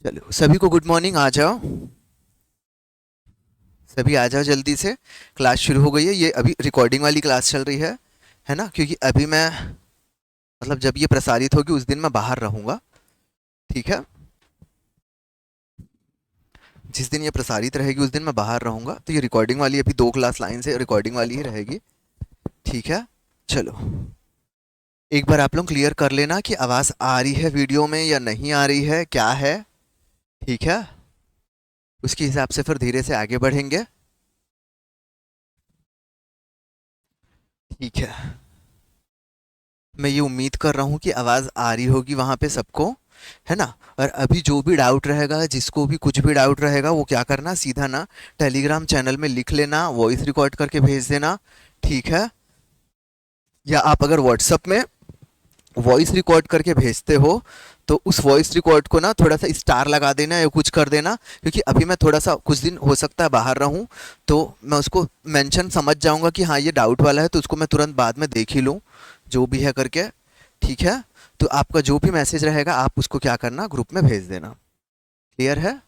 चलो सभी को गुड मॉर्निंग। आ जाओ, सभी आ जाओ जल्दी से। क्लास शुरू हो गई है। ये अभी रिकॉर्डिंग वाली क्लास चल रही है ना, क्योंकि अभी मैं मतलब जब ये प्रसारित होगी उस दिन मैं बाहर रहूंगा। ठीक है, जिस दिन ये प्रसारित रहेगी उस दिन मैं बाहर रहूंगा, तो ये रिकॉर्डिंग वाली अभी 2 क्लास लाइन से रिकॉर्डिंग वाली ही रहेगी। ठीक है, चलो एक बार आप लोग क्लियर कर लेना कि आवाज़ आ रही है वीडियो में या नहीं आ रही है, क्या है। ठीक है, उसके हिसाब से फिर धीरे से आगे बढ़ेंगे। ठीक है, मैं ये उम्मीद कर रहा हूँ कि आवाज़ आ रही होगी वहाँ पे सबको, है ना। और अभी जो भी डाउट रहेगा, जिसको भी कुछ भी डाउट रहेगा, वो क्या करना, सीधा ना टेलीग्राम चैनल में लिख लेना, वॉइस रिकॉर्ड करके भेज देना। ठीक है, या आप अगर व्हाट्सअप में वॉइस रिकॉर्ड करके भेजते हो तो उस वॉइस रिकॉर्ड को ना थोड़ा सा स्टार लगा देना या कुछ कर देना, क्योंकि अभी मैं थोड़ा सा कुछ दिन हो सकता है बाहर रहूं, तो मैं उसको मेंशन समझ जाऊंगा कि हाँ ये डाउट वाला है, तो उसको मैं तुरंत बाद में देख ही लूँ जो भी है करके। ठीक है, तो आपका जो भी मैसेज रहेगा आप उसको क्या करना, ग्रुप में भेज देना। क्लियर है।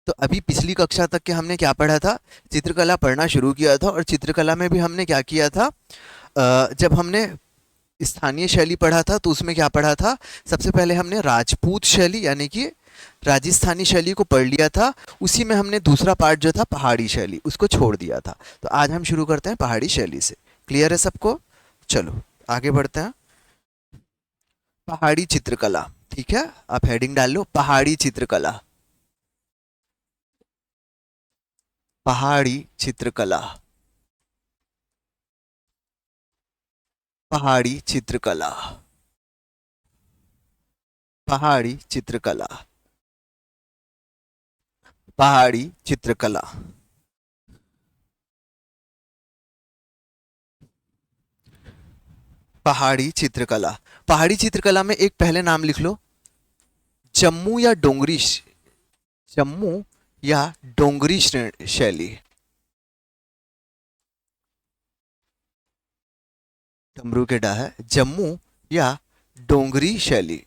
तो अभी पिछली कक्षा तक के हमने क्या पढ़ा था, चित्रकला पढ़ना शुरू किया था, और चित्रकला में भी हमने क्या किया था, जब हमने स्थानीय शैली पढ़ा था तो उसमें क्या पढ़ा था, सबसे पहले हमने राजपूत शैली यानी कि राजस्थानी शैली को पढ़ लिया था। उसी में हमने दूसरा पार्ट जो था पहाड़ी शैली, उसको छोड़ दिया था। तो आज हम शुरू करते हैं पहाड़ी शैली से। क्लियर है सबको। चलो आगे बढ़ते हैं। पहाड़ी चित्रकला। ठीक है, आप हेडिंग डाल लो, पहाड़ी चित्रकला। पहाड़ी चित्रकला। पहाड़ी चित्रकला। पहाड़ी चित्रकला। पहाड़ी चित्रकला। पहाड़ी चित्रकला। पहाड़ी चित्रकला में एक पहले नाम लिख लो, जम्मू या डोंगरी जम्मू या डोंगरी शैली। डमरू के डा है, जम्मू या डोंगरी शैली।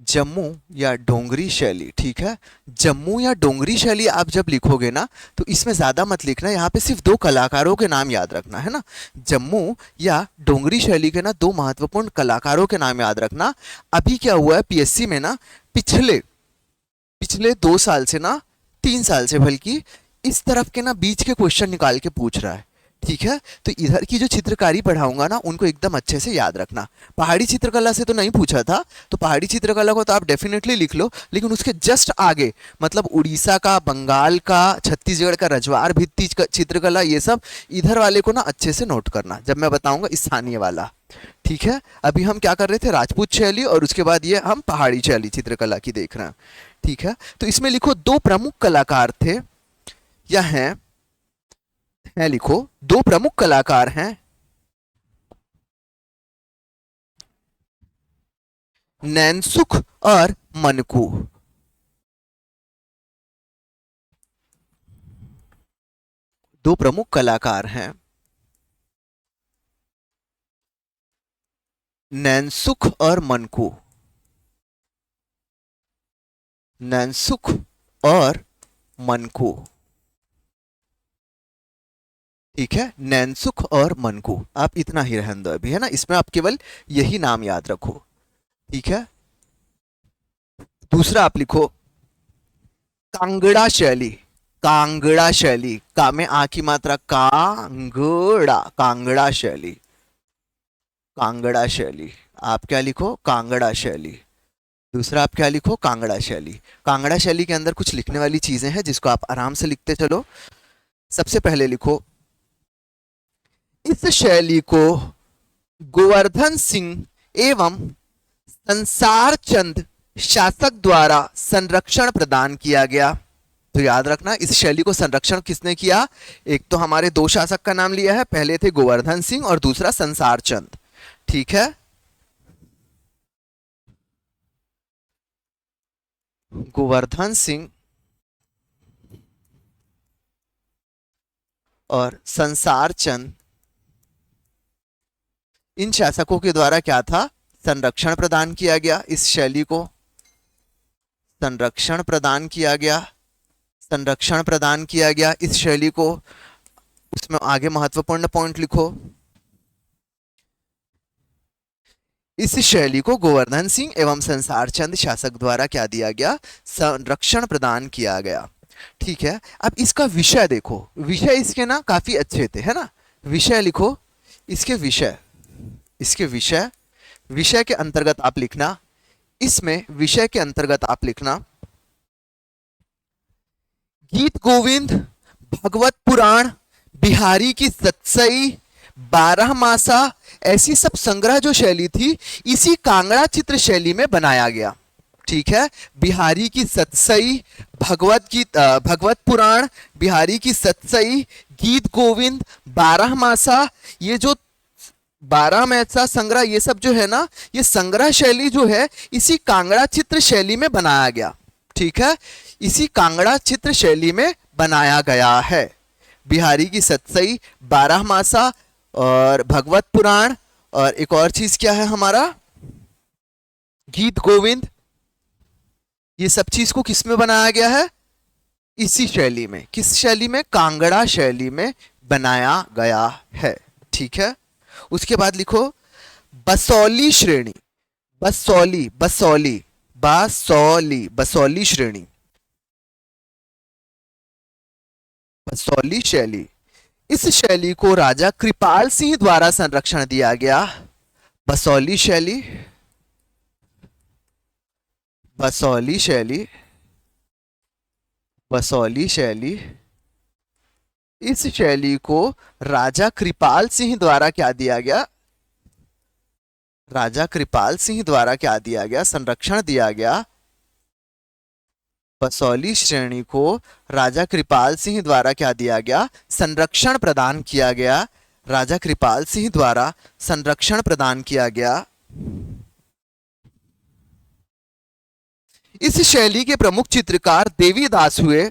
जम्मू या डोंगरी शैली। ठीक है, जम्मू या डोंगरी शैली आप जब लिखोगे ना, तो इसमें ज्यादा मत लिखना, यहाँ पे सिर्फ 2 कलाकारों के नाम याद रखना है ना। जम्मू या डोंगरी शैली के ना 2 महत्वपूर्ण कलाकारों के नाम याद रखना। अभी क्या हुआ है पीएससी में ना, पिछले पिछले 2 साल से ना, 3 साल से बल्कि, इस तरफ के ना बीच के क्वेश्चन निकाल के पूछ रहा है। ठीक है, तो इधर की जो चित्रकारी पढ़ाऊंगा ना उनको एकदम अच्छे से याद रखना। पहाड़ी चित्रकला से तो नहीं पूछा था, तो पहाड़ी चित्रकला को तो आप डेफिनेटली लिख लो, लेकिन उसके जस्ट आगे मतलब उड़ीसा का, बंगाल का, छत्तीसगढ़ का रजवाड़ भित्ति चित्रकला, ये सब इधर वाले को ना अच्छे से नोट करना जब मैं बताऊंगा स्थानीय वाला। ठीक है, अभी हम क्या कर रहे थे, राजपूत शैली, और उसके बाद ये हम पहाड़ी शैली चित्रकला की देख रहे हैं। ठीक है, तो इसमें लिखो 2 प्रमुख कलाकार थे या हैं लिखो, 2 प्रमुख कलाकार हैं, नैनसुख और मनकू। 2 प्रमुख कलाकार हैं, नैनसुख और मनकू। नैनसुख और मनकू। ठीक है, नैनसुख और मनकू, आप इतना ही रहने दो अभी, है ना, इसमें आप केवल यही नाम याद रखो। ठीक है, दूसरा आप लिखो कांगड़ा शैली। कांगड़ा शैली, का में आ की मात्रा, कांगड़ा, कांगड़ा शैली। कांगड़ा शैली, आप क्या लिखो, कांगड़ा शैली। दूसरा आप क्या लिखो, कांगड़ा शैली। कांगड़ा शैली के अंदर कुछ लिखने वाली चीजें हैं जिसको आप आराम से लिखते चलो। सबसे पहले लिखो, इस शैली को गोवर्धन सिंह एवं संसार चंद शासक द्वारा संरक्षण प्रदान किया गया। तो याद रखना, इस शैली को संरक्षण किसने किया, एक तो हमारे 2 शासक का नाम लिया है, पहले थे गोवर्धन सिंह और दूसरा संसार चंद। ठीक है, गोवर्धन सिंह और संसार चंद, इन शासकों के द्वारा क्या था, संरक्षण प्रदान किया गया इस शैली को। संरक्षण प्रदान किया गया, संरक्षण प्रदान किया गया इस शैली को। उसमें आगे महत्वपूर्ण पॉइंट लिखो। इस शैली को गोवर्धन सिंह एवं संसार चंद शासक द्वारा क्या दिया गया, संरक्षण प्रदान किया गया। ठीक है, अब इसका विषय देखो, विषय इसके ना काफी अच्छे थे, है ना। विषय लिखो, इसके विषय, इसके विषय, विषय के अंतर्गत आप लिखना, इसमें विषय के अंतर्गत आप लिखना गीत गोविंद, भगवत पुराण, बिहारी की सतसई, 12 मासा, ऐसी सब संग्रह जो शैली थी इसी कांगड़ा चित्र शैली में बनाया गया। ठीक है, बिहारी की सतसई, भगवत पुराण, बिहारी की सतसई, गीत गोविंद, 12 मासा, ये जो 12 मासा संग्रह, ये सब जो है ना, ये संग्रह शैली जो है इसी कांगड़ा चित्र शैली में बनाया गया। ठीक है, इसी कांगड़ा चित्र शैली में बनाया गया है। बिहारी की सतसई, 12 मासा और भगवत पुराण, और एक और चीज क्या है हमारा, गीत गोविंद, ये सब चीज को किस में बनाया गया है, इसी शैली में। किस शैली में, कांगड़ा शैली में बनाया गया है। ठीक है, उसके बाद लिखो बसौली श्रेणी, बसौली, बसौली, बसौली, बसौली श्रेणी, बसौली शैली, इस शैली को राजा कृपाल सिंह द्वारा संरक्षण दिया गया। बसौली शैली, बसौली शैली, बसौली शैली, इस शैली को राजा कृपाल सिंह द्वारा क्या दिया गया, राजा कृपाल सिंह द्वारा क्या दिया गया, संरक्षण दिया गया। बसौली श्रेणी को राजा कृपाल सिंह द्वारा क्या दिया गया, संरक्षण प्रदान किया गया। राजा कृपाल सिंह द्वारा संरक्षण प्रदान किया गया। इस शैली के प्रमुख चित्रकार देवीदास हुए,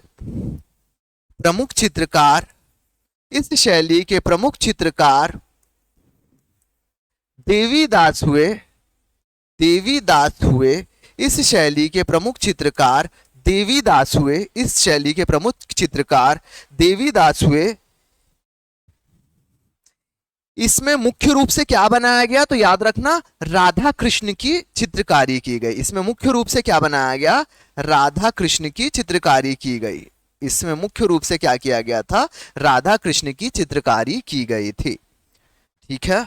प्रमुख चित्रकार, इस शैली के प्रमुख चित्रकार देवीदास हुए, देवीदास हुए, इस शैली के प्रमुख चित्रकार देवीदास हुए, इस शैली के प्रमुख चित्रकार देवीदास हुए। इसमें मुख्य रूप से क्या बनाया गया, तो याद रखना राधा कृष्ण की चित्रकारी की गई। इसमें मुख्य रूप से क्या बनाया गया, राधा कृष्ण की चित्रकारी की गई। इसमें मुख्य रूप से क्या किया गया था, राधा कृष्ण की चित्रकारी की गई थी। ठीक है,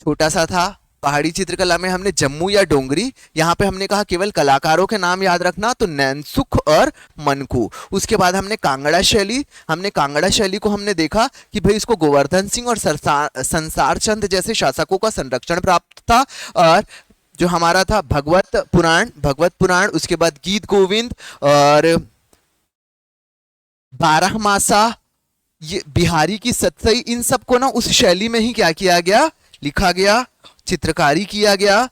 छोटा सा था। पहाड़ी चित्रकला में हमने जम्मू या डोंगरी, यहां पे हमने कहा केवल कलाकारों के नाम याद रखना, तो नैनसुख और मनकू। उसके बाद हमने कांगड़ा शैली, हमने कांगड़ा शैली को हमने देखा कि भाई इसको गोवर्धन सिंह और संसार चंद जैसे शासकों का संरक्षण प्राप्त था। और जो हमारा था भगवत पुराण, भगवत पुराण, उसके बाद गीत गोविंद और 12 मासा, ये बिहारी की सतसई, इन सबको ना उस शैली में ही क्या किया गया, लिखा गया, चित्रकारी किया गया,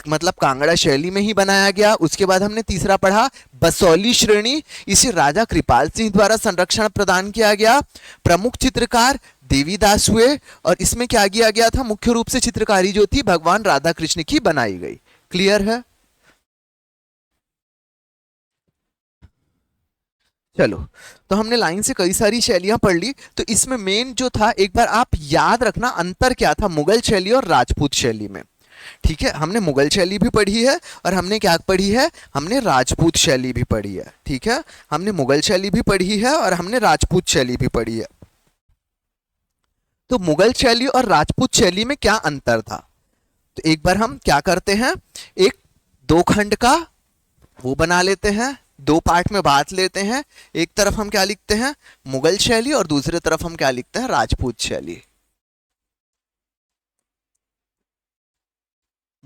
मतलब कांगड़ा शैली में ही बनाया गया। उसके बाद हमने तीसरा पढ़ा बसौली श्रेणी, इसे राजा कृपाल सिंह द्वारा संरक्षण प्रदान किया गया। प्रमुख चित्रकार देवीदास हुए और इसमें क्या किया गया था, मुख्य रूप से चित्रकारी जो थी भगवान राधा कृष्ण की बनाई गई। क्लियर है, चलो। तो हमने लाइन से कई सारी शैलियां पढ़ ली। तो इसमें मेन जो था, एक बार आप याद रखना अंतर क्या था मुगल शैली और राजपूत शैली में। ठीक है, हमने मुगल शैली भी पढ़ी है और हमने क्या पढ़ी है, हमने राजपूत शैली भी पढ़ी है। ठीक है, हमने मुगल शैली भी पढ़ी है और हमने राजपूत शैली भी पढ़ी है। तो मुगल शैली और राजपूत शैली में क्या अंतर था, तो एक बार हम क्या करते हैं, एक 2 खंड का वो बना लेते हैं, 2 पार्ट में बात लेते हैं। एक तरफ हम क्या लिखते हैं, मुगल शैली, और दूसरी तरफ हम क्या लिखते हैं, राजपूत शैली।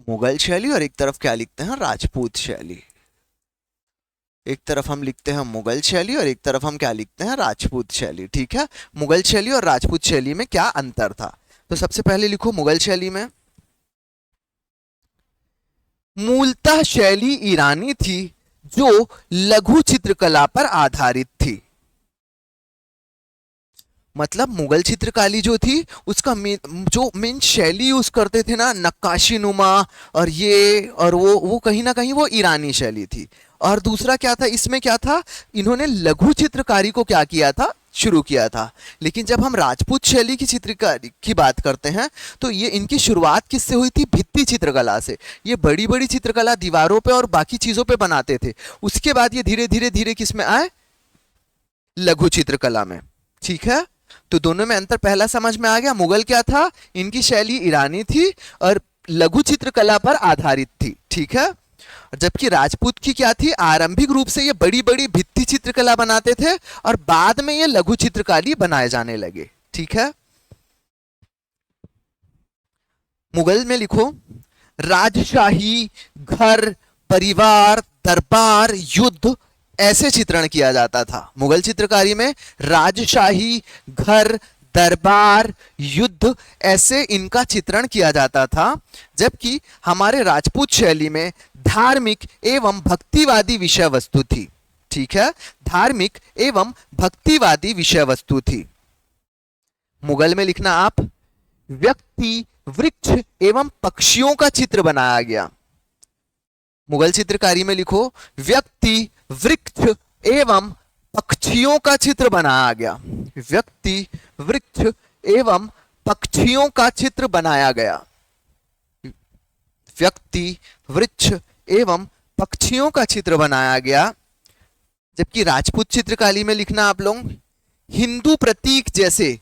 मुगल शैली और एक तरफ क्या लिखते हैं, राजपूत शैली। एक तरफ हम लिखते हैं मुगल शैली और एक तरफ हम क्या लिखते हैं, राजपूत शैली। ठीक है, मुगल शैली और राजपूत शैली में क्या अंतर था, तो सबसे पहले लिखो मुगल शैली में, मूलतः शैली ईरानी थी जो लघु चित्रकला पर आधारित थी। मतलब मुगल चित्रकारी जो थी उसका जो मेन शैली यूज करते थे ना, नक्काशी नुमा और ये और वो कहीं ना कहीं वो ईरानी शैली थी। और दूसरा क्या था इसमें, क्या था, इन्होंने लघु चित्रकारी को क्या किया था, शुरू किया था। लेकिन जब हम राजपूत शैली की चित्रकारी की बात करते हैं तो ये इनकी शुरुआत किससे हुई थी, भित्ति चित्रकला से। ये बड़ी बड़ी चित्रकला दीवारों पे और बाकी चीजों पे बनाते थे। उसके बाद ये धीरे धीरे धीरे किस में आए, लघु चित्रकला में। ठीक है, तो दोनों में अंतर पहला समझ में आ गया। मुगल क्या था, इनकी शैली ईरानी थी और लघु चित्रकला पर आधारित थी। ठीक है, जबकि राजपूत की क्या थी, आरंभिक रूप से ये बड़ी बड़ी भित्ति चित्रकला बनाते थे और बाद में ये लघु चित्रकारी बनाए जाने लगे। ठीक है, मुगल में लिखो, राजशाही, घर, परिवार, दरबार, युद्ध, ऐसे चित्रण किया जाता था। मुगल चित्रकारी में राजशाही, घर, दरबार, युद्ध, ऐसे इनका चित्रण किया जाता था। जबकि हमारे राजपूत शैली में धार्मिक एवं भक्तिवादी विषय वस्तु थी। ठीक है, धार्मिक एवं भक्तिवादी विषय वस्तु थी। मुगल में लिखना आप, व्यक्ति, वृक्ष एवं पक्षियों का चित्र बनाया गया। मुगल चित्रकारी में लिखो, व्यक्ति, वृक्ष एवं पक्षियों का चित्र बनाया गया। व्यक्ति, वृक्ष एवं पक्षियों का चित्र बनाया गया। व्यक्ति, वृक्ष एवं पक्षियों का चित्र बनाया गया। जबकि राजपूत चित्रकारी में लिखना आप लोग, हिंदू प्रतीक जैसे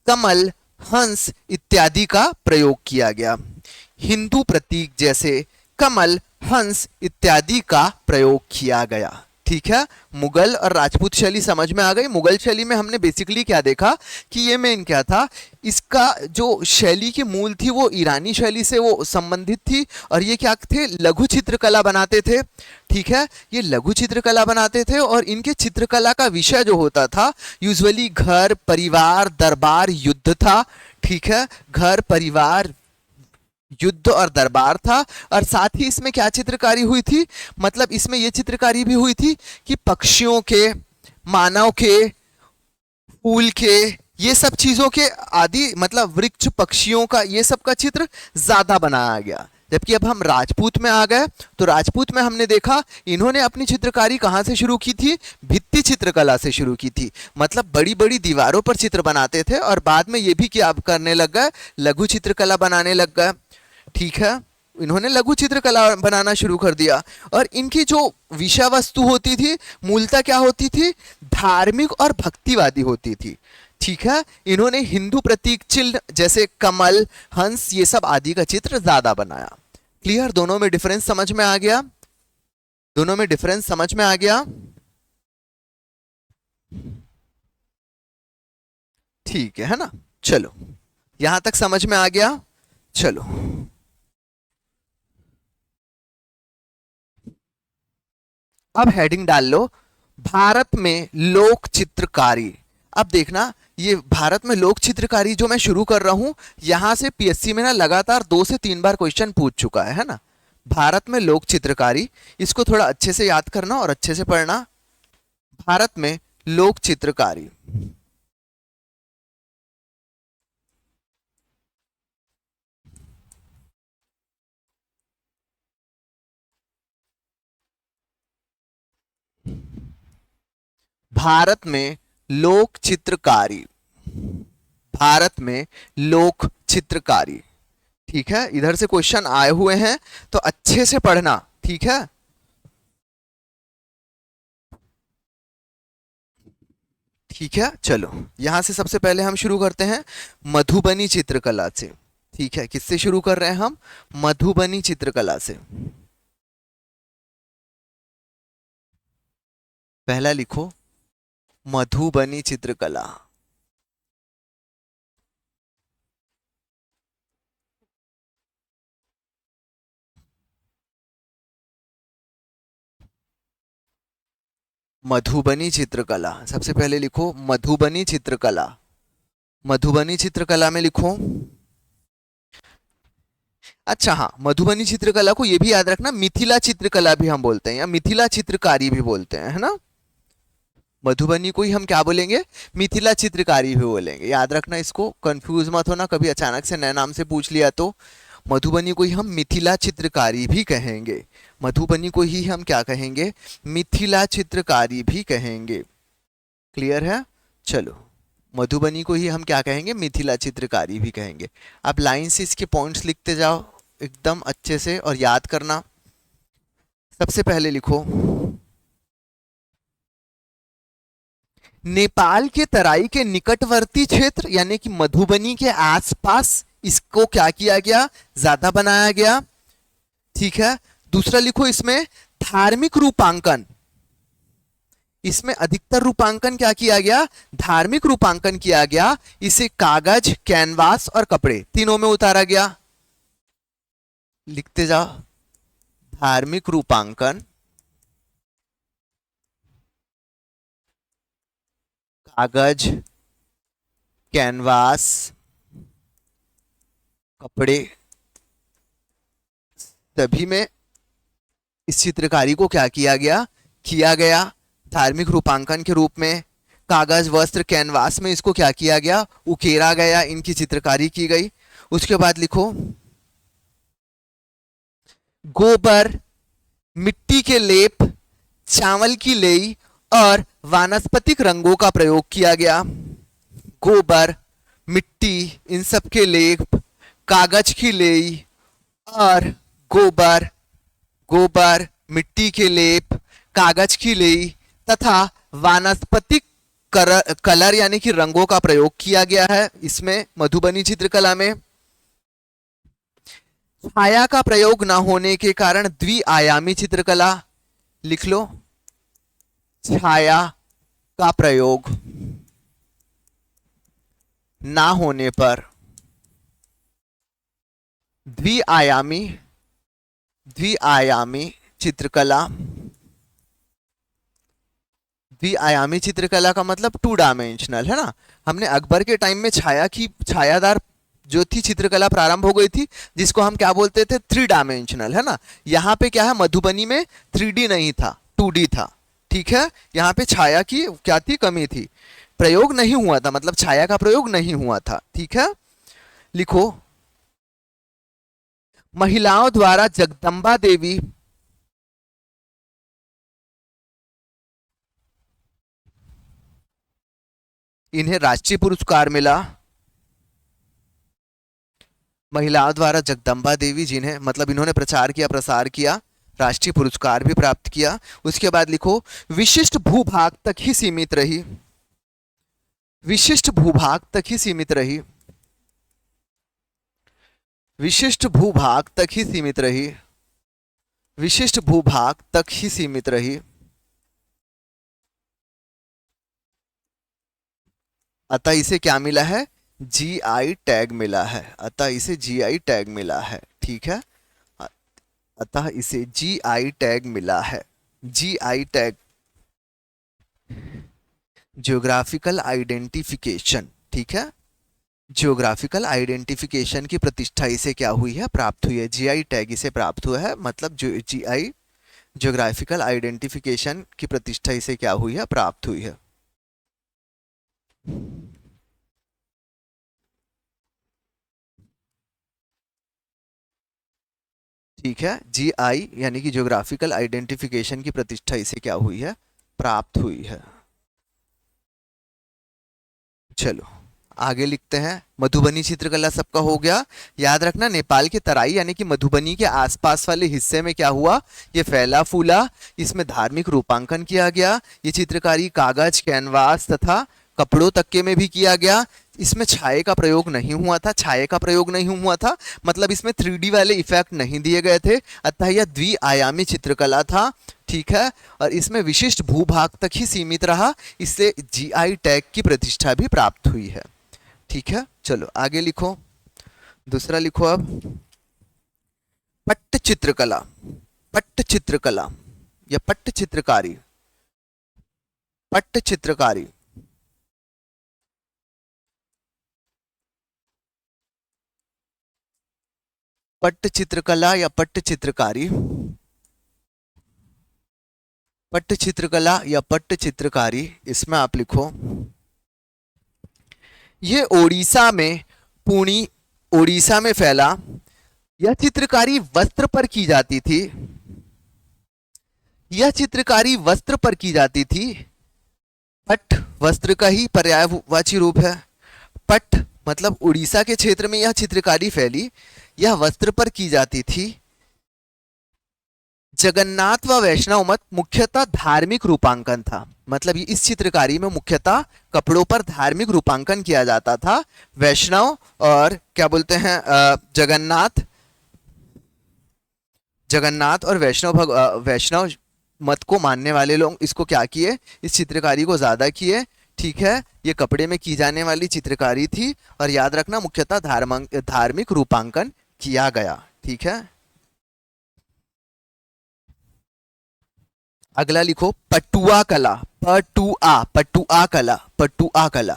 कमल, हंस इत्यादि का प्रयोग किया गया। हिंदू प्रतीक जैसे कमल, हंस इत्यादि का प्रयोग किया गया। ठीक है, मुगल और राजपूत शैली समझ में आ गई। मुगल शैली में हमने बेसिकली क्या देखा कि ये मेन क्या था, इसका जो शैली की मूल थी वो ईरानी शैली से वो संबंधित थी और ये क्या थे, लघु चित्रकला बनाते थे। ठीक है, ये लघु चित्रकला बनाते थे और इनके चित्रकला का विषय जो होता था यूजुअली घर, परिवार, दरबार, युद्ध था। ठीक है, घर, परिवार, युद्ध और दरबार था। और साथ ही इसमें क्या चित्रकारी हुई थी, मतलब इसमें यह चित्रकारी भी हुई थी कि पक्षियों के, मानव के, फूल के, ये सब चीजों के आदि, मतलब वृक्ष, पक्षियों का, ये सब का चित्र ज्यादा बनाया गया। जबकि अब हम राजपूत में आ गए तो राजपूत में हमने देखा इन्होंने अपनी चित्रकारी कहां से शुरू की थी, भित्ति चित्रकला से शुरू की थी। मतलब बड़ी बड़ी दीवारों पर चित्र बनाते थे और बाद में ये भी क्या करने लग गए, लघु चित्रकला बनाने लग गए। ठीक है, इन्होंने लघु चित्रकला बनाना शुरू कर दिया और इनकी जो विषय वस्तु होती थी मूलतः क्या होती थी, धार्मिक और भक्तिवादी होती थी। ठीक है, इन्होंने हिंदू प्रतीक चिन्ह जैसे कमल, हंस, ये सब आदि का चित्र ज्यादा बनाया। क्लियर, दोनों में डिफरेंस समझ में आ गया, दोनों में डिफरेंस समझ में आ गया। ठीक है ना, चलो यहां तक समझ में आ गया। चलो अब हेडिंग डाल लो, भारत में लोक चित्रकारी। अब देखना, ये भारत में लोक चित्रकारी जो मैं शुरू कर रहा हूं, यहां से पीएससी में ना लगातार 2 से 3 बार क्वेश्चन पूछ चुका है ना। भारत में लोक चित्रकारी, इसको थोड़ा अच्छे से याद करना और अच्छे से पढ़ना। भारत में लोक चित्रकारी, भारत में लोक चित्रकारी, भारत में लोक चित्रकारी। ठीक है, इधर से क्वेश्चन आए हुए हैं तो अच्छे से पढ़ना। ठीक है, ठीक है, चलो यहां से सबसे पहले हम शुरू करते हैं मधुबनी चित्रकला से। ठीक है, किससे शुरू कर रहे हैं हम, मधुबनी चित्रकला से। पहला लिखो मधुबनी चित्रकला। मधुबनी चित्रकला, सबसे पहले लिखो मधुबनी चित्रकला। मधुबनी चित्रकला में लिखो, अच्छा हाँ, मधुबनी चित्रकला को ये भी याद रखना मिथिला चित्रकला भी हम बोलते हैं या मिथिला चित्रकारी भी बोलते हैं, है ना। मधुबनी को ही हम क्या बोलेंगे, मिथिला चित्रकारी भी बोलेंगे। याद रखना इसको, कंफ्यूज मत होना, कभी अचानक से नए नाम से पूछ लिया तो। मधुबनी को ही हम मिथिला चित्रकारी भी कहेंगे। मधुबनी को ही हम क्या कहेंगे, मिथिला चित्रकारी भी कहेंगे। क्लियर है? चलो, मधुबनी को ही हम क्या कहेंगे, मिथिला चित्रकारी भी कहेंगे। आप लाइन से इसके पॉइंट्स लिखते जाओ एकदम अच्छे से और याद करना। सबसे पहले लिखो, नेपाल के तराई के निकटवर्ती क्षेत्र यानी कि मधुबनी के आसपास इसको क्या किया गया, ज्यादा बनाया गया। ठीक है, दूसरा लिखो इसमें धार्मिक रूपांकन, इसमें अधिकतर रूपांकन क्या किया गया, धार्मिक रूपांकन किया गया। इसे कागज, कैनवास और कपड़े तीनों में उतारा गया। लिखते जाओ, धार्मिक रूपांकन, कागज, कैनवास, कपड़े, सभी में इस चित्रकारी को क्या किया गया धार्मिक रूपांकन के रूप में। कागज, वस्त्र, कैनवास में इसको क्या किया गया, उकेरा गया, इनकी चित्रकारी की गई। उसके बाद लिखो, गोबर, मिट्टी के लेप, चावल की लेई और वानस्पतिक रंगों का प्रयोग किया गया। गोबर, मिट्टी, इन सब के लेप, कागज की लेई और गोबर, गोबर, मिट्टी के लेप, कागज की लेई तथा वानस्पतिक कलर यानी कि रंगों का प्रयोग किया गया है इसमें मधुबनी चित्रकला में। छाया का प्रयोग न होने के कारण द्विआयामी चित्रकला, लिख लो, छाया का प्रयोग ना होने पर द्विआयामी द्विआयामी चित्रकला। द्विआयामी चित्रकला का मतलब 2 डायमेंशनल, है ना। हमने अकबर के टाइम में छायादार जो थी चित्रकला प्रारंभ हो गई थी, जिसको हम क्या बोलते थे, 3 डायमेंशनल, है ना। यहाँ पे क्या है, मधुबनी में 3D नहीं था, 2D था। ठीक है, यहाँ पे छाया की क्या थी, कमी थी, प्रयोग नहीं हुआ था, मतलब छाया का प्रयोग नहीं हुआ था। ठीक है, लिखो, महिलाओं द्वारा जगदम्बा देवी, इन्हें राष्ट्रीय पुरस्कार मिला। महिलाओं द्वारा जगदम्बा देवी, जिन्हें मतलब इन्होंने प्रचार किया, प्रसार किया, राष्ट्रीय पुरस्कार भी प्राप्त किया। उसके बाद लिखो, विशिष्ट भूभाग तक ही सीमित रही, विशिष्ट भूभाग तक ही सीमित रही, विशिष्ट भूभाग तक ही सीमित रही, विशिष्ट भूभाग तक ही सीमित रही। अतः इसे क्या मिला है, जीआई टैग मिला है, अतः इसे जीआई टैग मिला है। ठीक है, अतः इसे जीआई टैग मिला है। GI tag, geographical identification. ठीक है, ज्योग्राफिकल आइडेंटिफिकेशन की प्रतिष्ठा इसे क्या हुई है, प्राप्त हुई है। जीआई टैग इसे प्राप्त हुआ है, मतलब जो जीआई, ज्योग्राफिकल आइडेंटिफिकेशन की प्रतिष्ठा इसे क्या हुई है, प्राप्त हुई है। ठीक है, जीआई यानी कि ज्योग्राफिकल आइडेंटिफिकेशन की प्रतिष्ठा इसे क्या हुई है, प्राप्त हुई है। चलो आगे लिखते हैं, मधुबनी चित्रकला सबका हो गया। याद रखना, नेपाल के तराई यानी कि मधुबनी के आसपास वाले हिस्से में क्या हुआ, ये फैला फूला, इसमें धार्मिक रूपांकन किया गया। ये चित्रकारी कागज, कैनवास तथा कपड़ों तक्के में भी किया गया। इसमें छाये का प्रयोग नहीं हुआ था, छाये का प्रयोग नहीं हुआ था मतलब इसमें 3D वाले इफेक्ट नहीं दिए गए थे, अतः यह द्विआयामी चित्रकला था। ठीक है, और इसमें विशिष्ट भूभाग तक ही सीमित रहा, इससे जीआई टैग की प्रतिष्ठा भी प्राप्त हुई है। ठीक है, चलो आगे लिखो, दूसरा लिखो अब, पट्ट चित्रकला, पट्ट चित्रकला या पट्ट चित्रकारी, पट्ट चित्रकारी, पट्ट चित्रकला या पट्ट चित्रकारी, पट्ट चित्रकला या पट्ट चित्रकारी, इसमें आप लिखो ये ओडिशा में, पुणी ओडिशा में फैला। यह चित्रकारी वस्त्र पर की जाती थी। यह चित्रकारी वस्त्र पर की जाती थी। पट्ट वस्त्र का ही पर्यायवाची रूप है। पट्ट मतलब उड़ीसा के क्षेत्र में यह चित्रकारी फैली, यह वस्त्र पर की जाती थी। जगन्नाथ व वैष्णव मत मुख्यतः धार्मिक रूपांकन था। मतलब इस चित्रकारी में मुख्यतः कपड़ों पर धार्मिक रूपांकन किया जाता था। वैष्णव और क्या बोलते हैं जगन्नाथ, जगन्नाथ और वैष्णव मत को मानने वाले लोग इसको क्या किए, इस चित्रकारी को ज्यादा किए। ठीक है, ये कपड़े में की जाने वाली चित्रकारी थी और याद रखना मुख्यतः धार्मिक रूपांकन किया गया। ठीक है, अगला लिखो पटुआ कला। पटुआ कला, पटुआ कला, पटुआ कला,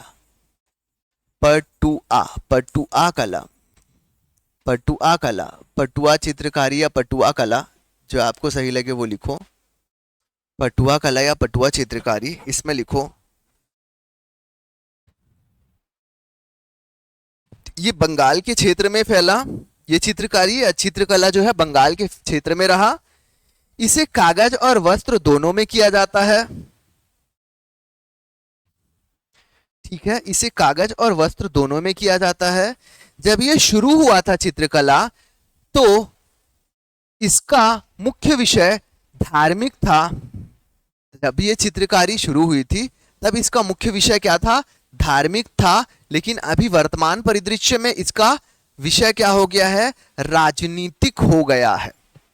पटुआ कला, पटुआ चित्रकारी या पटुआ कला, जो आपको सही लगे वो लिखो। पटुआ कला या पटुआ चित्रकारी, इसमें लिखो ये बंगाल के क्षेत्र में फैला। ये चित्रकारी या चित्रकला जो है बंगाल के क्षेत्र में रहा। इसे कागज और वस्त्र दोनों में किया जाता है। ठीक है, इसे कागज और वस्त्र दोनों में किया जाता है। जब ये शुरू हुआ था चित्रकला, तो इसका मुख्य विषय धार्मिक था। जब ये चित्रकारी शुरू हुई थी तब इसका मुख्य विषय क्या था, धार्मिक था। लेकिन अभी वर्तमान परिदृश्य में इसका विषय क्या हो गया है, राजनीतिक हो गया है।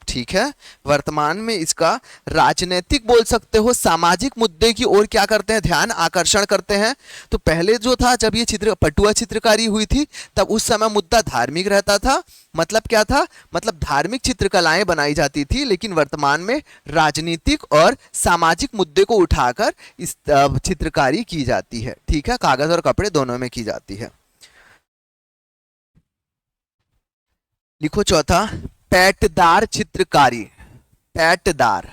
ठीक है, वर्तमान में इसका राजनीतिक बोल सकते हो, सामाजिक मुद्दे की ओर क्या करते हैं, ध्यान आकर्षण करते हैं। तो पहले जो था, जब ये पटुआ चित्रकारी हुई थी तब उस समय मुद्दा धार्मिक रहता था। मतलब क्या था, मतलब धार्मिक चित्रकलाएं बनाई जाती थी, लेकिन वर्तमान में राजनीतिक और सामाजिक मुद्दे को उठाकर इस चित्रकारी की जाती है। ठीक है, कागज और कपड़े दोनों में की जाती है। लिखो चौथा, पैटदार चित्रकारी। पैटदार,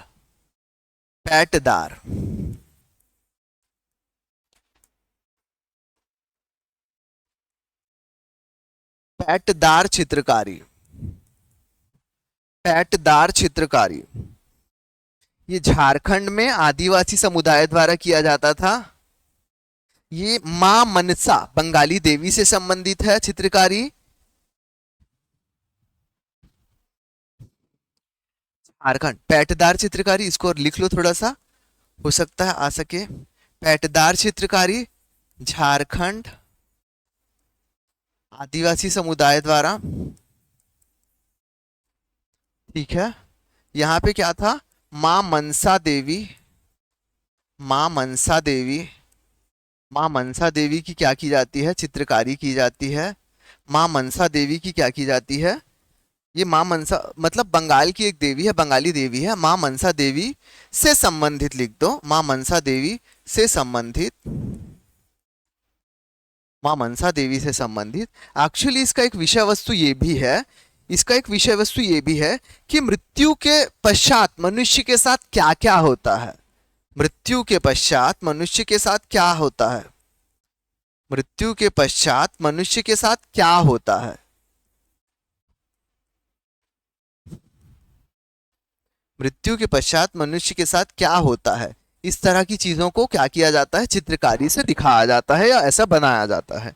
पैटदार, पैटदार चित्रकारी, पैटदार चित्रकारी, ये झारखंड में आदिवासी समुदाय द्वारा किया जाता था। ये मां मनसा बंगाली देवी से संबंधित है चित्रकारी। झारखंड पैटदार चित्रकारी, इसको लिख लो थोड़ा सा, हो सकता है आ सके। पैटदार चित्रकारी झारखंड आदिवासी समुदाय द्वारा। ठीक है, यहां पे क्या था, मां मनसा देवी, मां मनसा देवी, मां मनसा देवी की क्या की जाती है, चित्रकारी की जाती है। मां मनसा देवी की क्या की जाती है, ये मां मनसा मतलब बंगाल की एक देवी है, बंगाली देवी है। मां मनसा देवी से संबंधित लिख दो, मां मनसा देवी से संबंधित, मां मनसा देवी से संबंधित। एक्चुअली इसका एक विषय वस्तु ये भी है, इसका एक विषय वस्तु ये भी है कि मृत्यु के पश्चात मनुष्य के साथ क्या क्या होता है। मृत्यु के पश्चात मनुष्य के साथ क्या होता है, मृत्यु के पश्चात मनुष्य के साथ क्या होता है। मृत्यु के पश्चात मनुष्य के साथ क्या होता है, इस तरह की चीजों को क्या किया जाता है, चित्रकारी से दिखाया जाता है या ऐसा बनाया जाता है।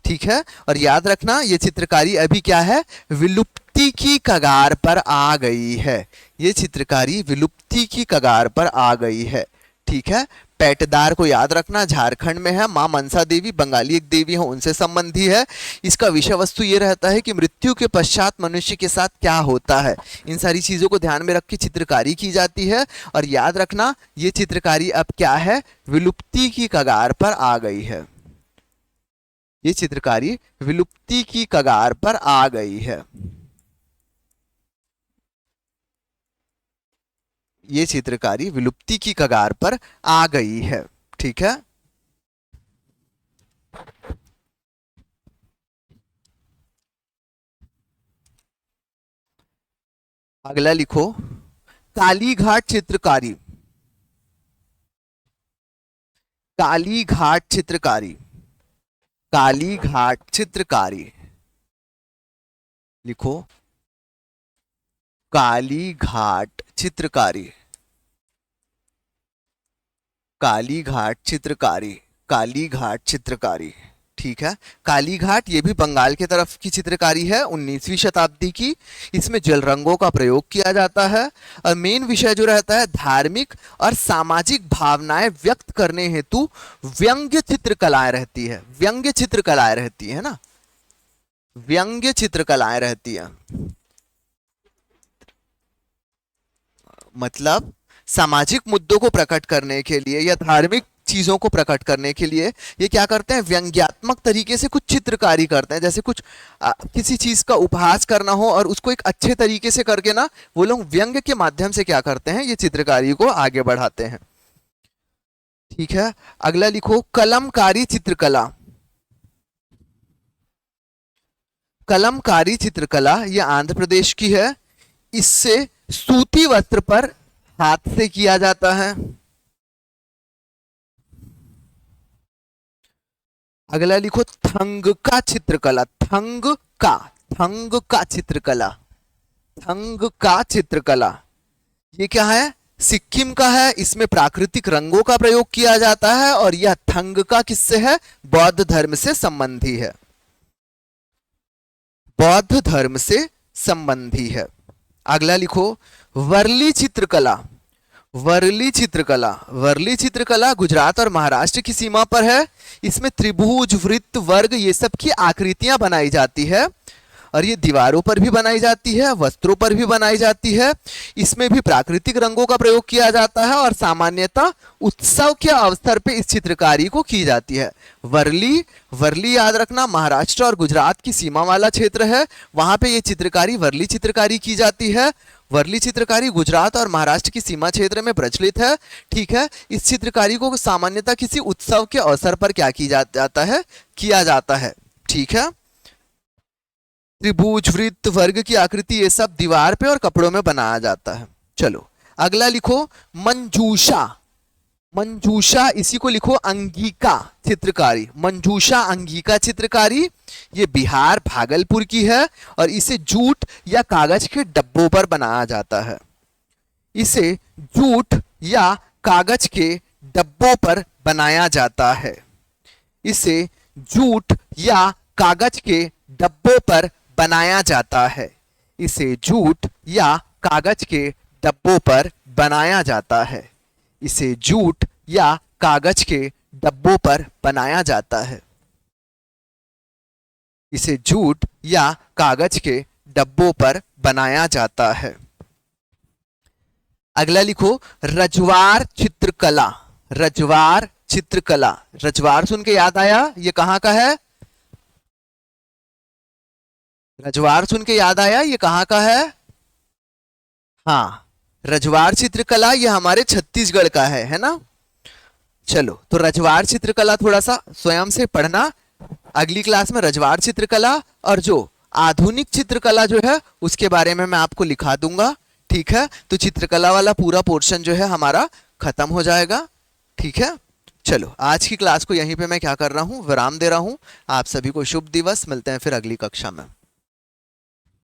ठीक है, और याद रखना ये चित्रकारी अभी क्या है, विलुप्ति की कगार पर आ गई है। ये चित्रकारी विलुप्ति की कगार पर आ गई है। ठीक है, पैटदार को याद रखना, झारखंड में है। मां मनसा देवी बंगाली एक देवी है, उनसे संबंधी है। इसका विषय वस्तु ये रहता है कि मृत्यु के पश्चात मनुष्य के साथ क्या होता है। इन सारी चीजों को ध्यान में रख के चित्रकारी की जाती है। और याद रखना ये चित्रकारी अब क्या है, विलुप्ति की कगार पर आ गई है। ये चित्रकारी विलुप्ति की कगार पर आ गई है। ये चित्रकारी विलुप्ति की कगार पर आ गई है। ठीक है, अगला लिखो कालीघाट चित्रकारी। काली घाट चित्रकारी, काली घाट चित्रकारी, लिखो काली घाट चित्रकारी, काली घाट चित्रकारी, काली घाट चित्रकारी। ठीक है, काली घाट ये भी बंगाल की तरफ की चित्रकारी है, 19वीं शताब्दी की। इसमें जल रंगों का प्रयोग किया जाता है और मेन विषय जो रहता है धार्मिक और सामाजिक भावनाएं व्यक्त करने हेतु व्यंग्य चित्रकलाएं रहती है, व्यंग्य चित्रकलाएं रहती है ना, व्यंग्य चित्रकलाएं रहती है। मतलब सामाजिक मुद्दों को प्रकट करने के लिए या धार्मिक चीजों को प्रकट करने के लिए ये क्या करते हैं, व्यंग्यात्मक तरीके से कुछ चित्रकारी करते हैं। जैसे कुछ किसी चीज का उपहास करना हो और उसको एक अच्छे तरीके से करके ना वो लोग व्यंग्य के माध्यम से क्या करते हैं, ये चित्रकारी को आगे बढ़ाते हैं। ठीक है, अगला लिखो कलमकारी चित्रकला। कलमकारी चित्रकला ये आंध्र प्रदेश की है। इससे सूती वस्त्र पर हाथ से किया जाता है। अगला लिखो थंग का चित्रकला, थंग का चित्रकला, थंग का चित्रकला ये क्या है, सिक्किम का है। इसमें प्राकृतिक रंगों का प्रयोग किया जाता है और यह थंग का किससे है, बौद्ध धर्म से संबंधी है, बौद्ध धर्म से संबंधी है। अगला लिखो वर्ली चित्रकला, वर्ली चित्रकला, वर्ली चित्रकला गुजरात और महाराष्ट्र की सीमा पर है। इसमें त्रिभुज, वृत्त, वर्ग ये सब की आकृतियां बनाई जाती है और ये दीवारों पर भी बनाई जाती है, वस्त्रों पर भी बनाई जाती है। इसमें भी प्राकृतिक रंगों का प्रयोग किया जाता है और सामान्यतः उत्सव के अवसर पे इस चित्रकारी को की जाती है। वर्ली, वर्ली याद रखना महाराष्ट्र और गुजरात की सीमा वाला क्षेत्र है, वहां पे ये चित्रकारी वर्ली चित्रकारी की जाती है। वर्ली चित्रकारी गुजरात और महाराष्ट्र की सीमा क्षेत्र में प्रचलित है। ठीक है, इस चित्रकारी को सामान्यतः किसी उत्सव के अवसर पर क्या जाता है, किया जाता है। ठीक है, त्रिभुज, वृत्त, वर्ग की आकृति ये सब दीवार पे और कपड़ों में बनाया जाता है। चलो अगला लिखो मंजूषा, मंजूषा इसी को लिखो अंगिका चित्रकारी, मंजूषा अंगिका चित्रकारी ये बिहार भागलपुर की है और इसे जूट या कागज के डब्बों पर बनाया जाता है। इसे जूट या कागज के डब्बों पर बनाया जाता है, इसे जूट या कागज के डब्बों पर बनाया जाता है, इसे जूट या कागज के डब्बों पर बनाया जाता है, इसे जूट या कागज के डब्बों पर बनाया जाता है, इसे जूट या कागज के डब्बों पर बनाया जाता है। अगला लिखो रजवार चित्रकला, रजवार चित्रकला, रजवार सुन के याद आया ये कहां का है, रजवार सुन के याद आया ये कहां का है, हाँ रजवार चित्रकला ये हमारे छत्तीसगढ़ का है ना। चलो तो रजवार चित्रकला थोड़ा सा स्वयं से पढ़ना, अगली क्लास में रजवार चित्रकला और जो आधुनिक चित्रकला जो है उसके बारे में मैं आपको लिखा दूंगा। ठीक है, तो चित्रकला वाला पूरा पोर्शन जो है हमारा खत्म हो जाएगा। ठीक है, चलो आज की क्लास को यहीं पे मैं क्या कर रहा हूँ, विराम दे रहा हूँ। आप सभी को शुभ दिवस, मिलते हैं फिर अगली कक्षा में।